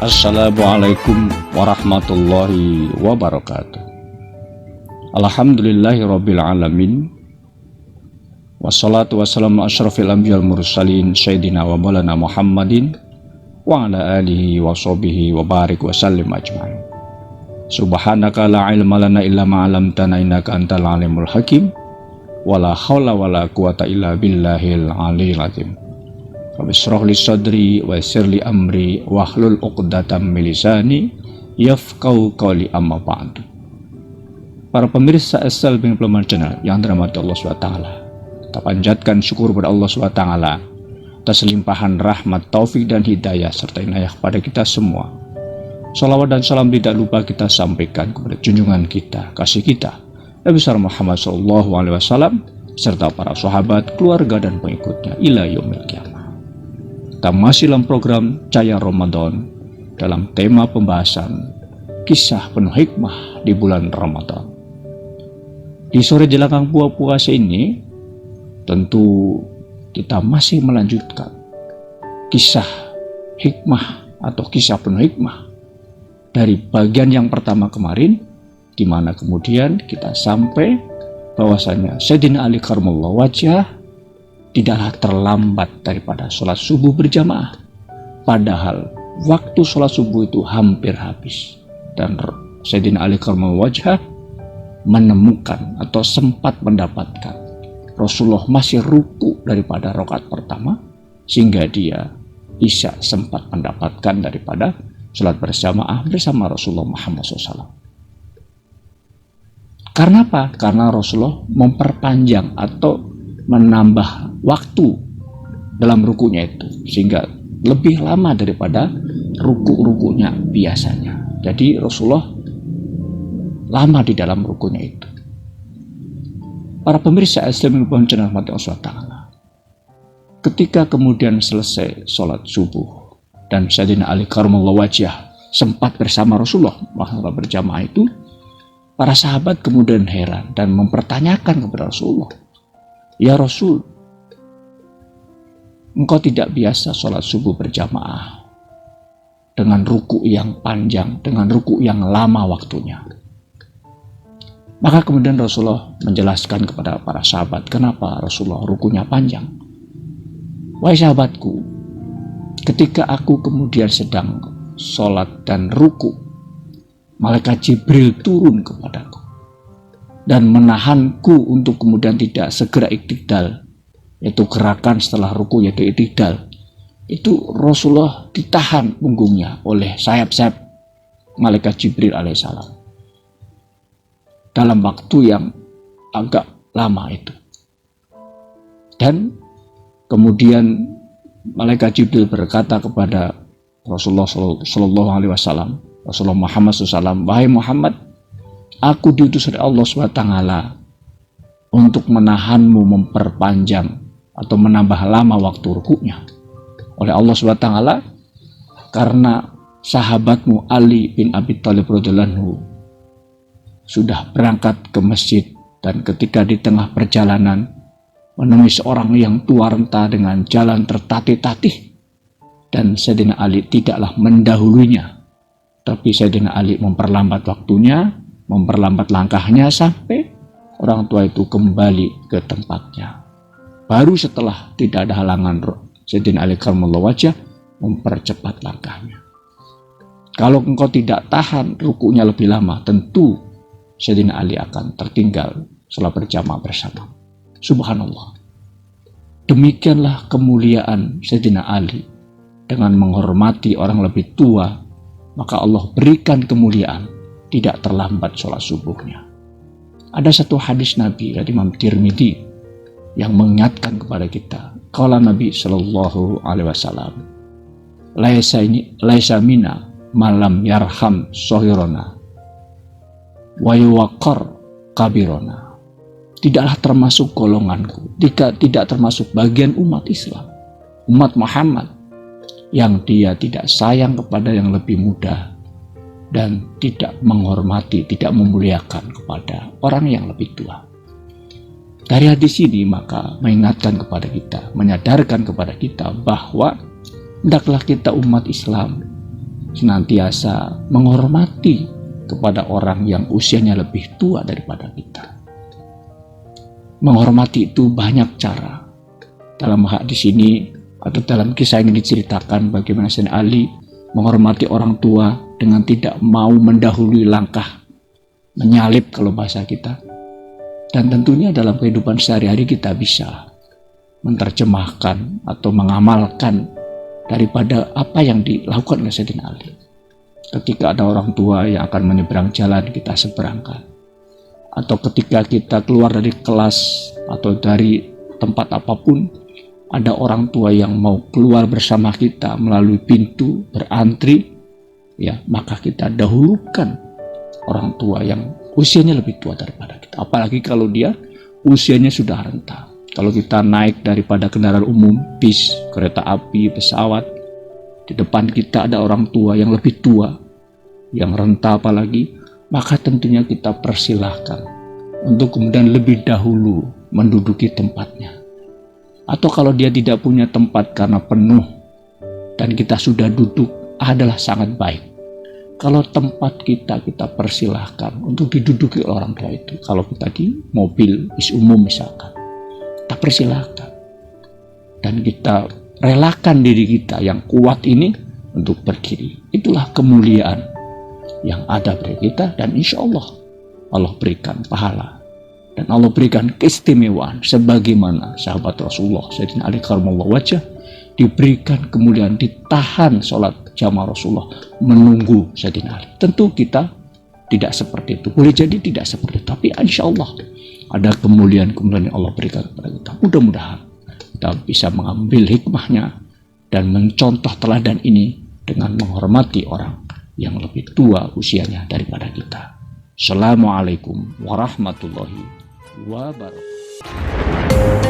Assalamualaikum warahmatullahi wabarakatuh. Alhamdulillahirabbil alamin. Wassalatu wassalamu asyrafil anbiya'il mursalin sayyidina wa maulana Muhammadin wa ala alihi wa sahbihi wa barik wa sallim ajma'in. Subhanaka la ilma lana illa ma 'allamtana innaka antal alimul hakim. Wala haula wala quwata illa billahil aliyil azim. Rabbi shrah li sadri wa yassir li amri wahlul 'uqdatam min lisani yafqahu qawli, amma ba'du. Para pemirsa SL Bank Implement Channel yang dirahmati Allah SWT, kita panjatkan syukur kepada Allah SWT atas limpahan rahmat, taufik dan hidayah serta inayah kepada kita semua. Salawat dan salam tidak lupa kita sampaikan kepada junjungan kita, kasih kita, Nabi besar Muhammad SAW, serta para sahabat, keluarga dan pengikutnya ila yaumil qiyamah. Kita masih dalam program Cahaya Ramadan dalam tema pembahasan kisah penuh hikmah di bulan Ramadan. Di sore jelang buah puasa ini, tentu kita masih melanjutkan kisah hikmah atau kisah penuh hikmah dari bagian yang pertama kemarin, di mana kemudian kita sampai bahwasanya Sayyidina Ali karramallahu wajhah tidaklah terlambat daripada sholat subuh berjamaah, padahal waktu sholat subuh itu hampir habis, dan Sayyidina Ali karramallahu wajhah menemukan atau sempat mendapatkan Rasulullah masih ruku daripada rakaat pertama, sehingga dia bisa sempat mendapatkan daripada sholat berjamaah bersama Rasulullah Muhammad SAW. Karena apa? Karena Rasulullah memperpanjang atau menambah waktu dalam rukunya itu, sehingga lebih lama daripada ruku-rukunya biasanya. Jadi Rasulullah lama di dalam rukunya itu. Para pemirsa Islam yang channel Allah SWT, ketika kemudian selesai sholat subuh dan Sayyidina Ali karramallahu wajhah sempat bersama Rasulullah sholat berjamaah itu, para sahabat kemudian heran dan mempertanyakan kepada Rasulullah, "Ya Rasul, engkau tidak biasa sholat subuh berjamaah dengan ruku yang panjang, dengan ruku yang lama waktunya." Maka kemudian Rasulullah menjelaskan kepada para sahabat kenapa Rasulullah rukunya panjang. "Wahai sahabatku, ketika aku kemudian sedang sholat dan ruku, malaikat Jibril turun kepadaku dan menahanku untuk kemudian tidak segera iktidal, yaitu gerakan setelah ruku yaitu iktidal. Itu Rasulullah ditahan punggungnya oleh sayap-sayap malaikat Jibril alaihissalam dalam waktu yang agak lama itu. Dan kemudian malaikat Jibril berkata kepada Rasulullah Sallallahu Alaihi Wasallam, Rasulullah Muhammad SAW, "Wahai Muhammad, aku diutus oleh Allah SWT untuk menahanmu memperpanjang atau menambah lama waktu rukunya oleh Allah SWT karena sahabatmu Ali bin Abi Thalib radhiyallahu anhu sudah berangkat ke masjid, dan ketika di tengah perjalanan menemui seorang yang tua renta dengan jalan tertatih-tatih, dan Sayyidina Ali tidaklah mendahulunya, tapi Sayyidina Ali memperlambat waktunya, memperlambat langkahnya sampai orang tua itu kembali ke tempatnya. Baru setelah tidak ada halangan, Sayyidina Ali karramallahu wajhah mempercepat langkahnya. Kalau engkau tidak tahan rukunya lebih lama, tentu Sayyidina Ali akan tertinggal sholat berjamaah bersama." Subhanallah. Demikianlah kemuliaan Sayyidina Ali dengan menghormati orang lebih tua, maka Allah berikan kemuliaan tidak terlambat sholat subuhnya. Ada satu hadis Nabi dari Imam Tirmidzi yang mengingatkan kepada kita, qala Nabi Sallallahu Alaihi Wasallam, laisa mina malam yarham sohirona wa yuwaqqar kabirona. Tidaklah termasuk golonganku, tidak termasuk bagian umat Islam, umat Muhammad, yang dia tidak sayang kepada yang lebih muda dan tidak menghormati, tidak memuliakan kepada orang yang lebih tua. Dari hadis ini maka mengingatkan kepada kita, menyadarkan kepada kita bahwa hendaklah kita umat Islam senantiasa menghormati kepada orang yang usianya lebih tua daripada kita. Menghormati itu banyak cara. Dalam hadis ini atau dalam kisah ini diceritakan bagaimana Sayyidina Ali menghormati orang tua dengan tidak mau mendahului langkah, menyalip kalau bahasa kita. Dan tentunya dalam kehidupan sehari-hari kita bisa menerjemahkan atau mengamalkan daripada apa yang dilakukan oleh Sayyidina Ali. Ketika ada orang tua yang akan menyeberang jalan, kita seberangkan. Atau ketika kita keluar dari kelas atau dari tempat apapun, ada orang tua yang mau keluar bersama kita melalui pintu, berantri, ya, maka kita dahulukan orang tua yang usianya lebih tua daripada kita. Apalagi kalau dia usianya sudah renta. Kalau kita naik daripada kendaraan umum, bis, kereta api, pesawat, di depan kita ada orang tua yang lebih tua, yang renta apalagi, maka tentunya kita persilahkan untuk kemudian lebih dahulu menduduki tempatnya. Atau kalau dia tidak punya tempat karena penuh dan kita sudah duduk, adalah sangat baik kalau tempat kita persilahkan untuk diduduki oleh orang tua itu. Kalau kita di mobil bis umum misalkan, kita persilahkan dan kita relakan diri kita yang kuat ini untuk berdiri. Itulah kemuliaan yang ada pada kita, dan insya Allah Allah berikan pahala dan Allah berikan keistimewaan sebagaimana sahabat Rasulullah Sayyidina Ali karramallahu wajhah diberikan kemuliaan, ditahan sholat jamaah Rasulullah menunggu Sayyidina Ali. Tentu kita tidak seperti itu, boleh jadi tidak seperti itu, tapi insya Allah ada kemuliaan-kemuliaan yang Allah berikan kepada kita. Mudah-mudahan kita bisa mengambil hikmahnya dan mencontoh teladan ini dengan menghormati orang yang lebih tua usianya daripada kita. Assalamualaikum warahmatullahi wabarakatuh.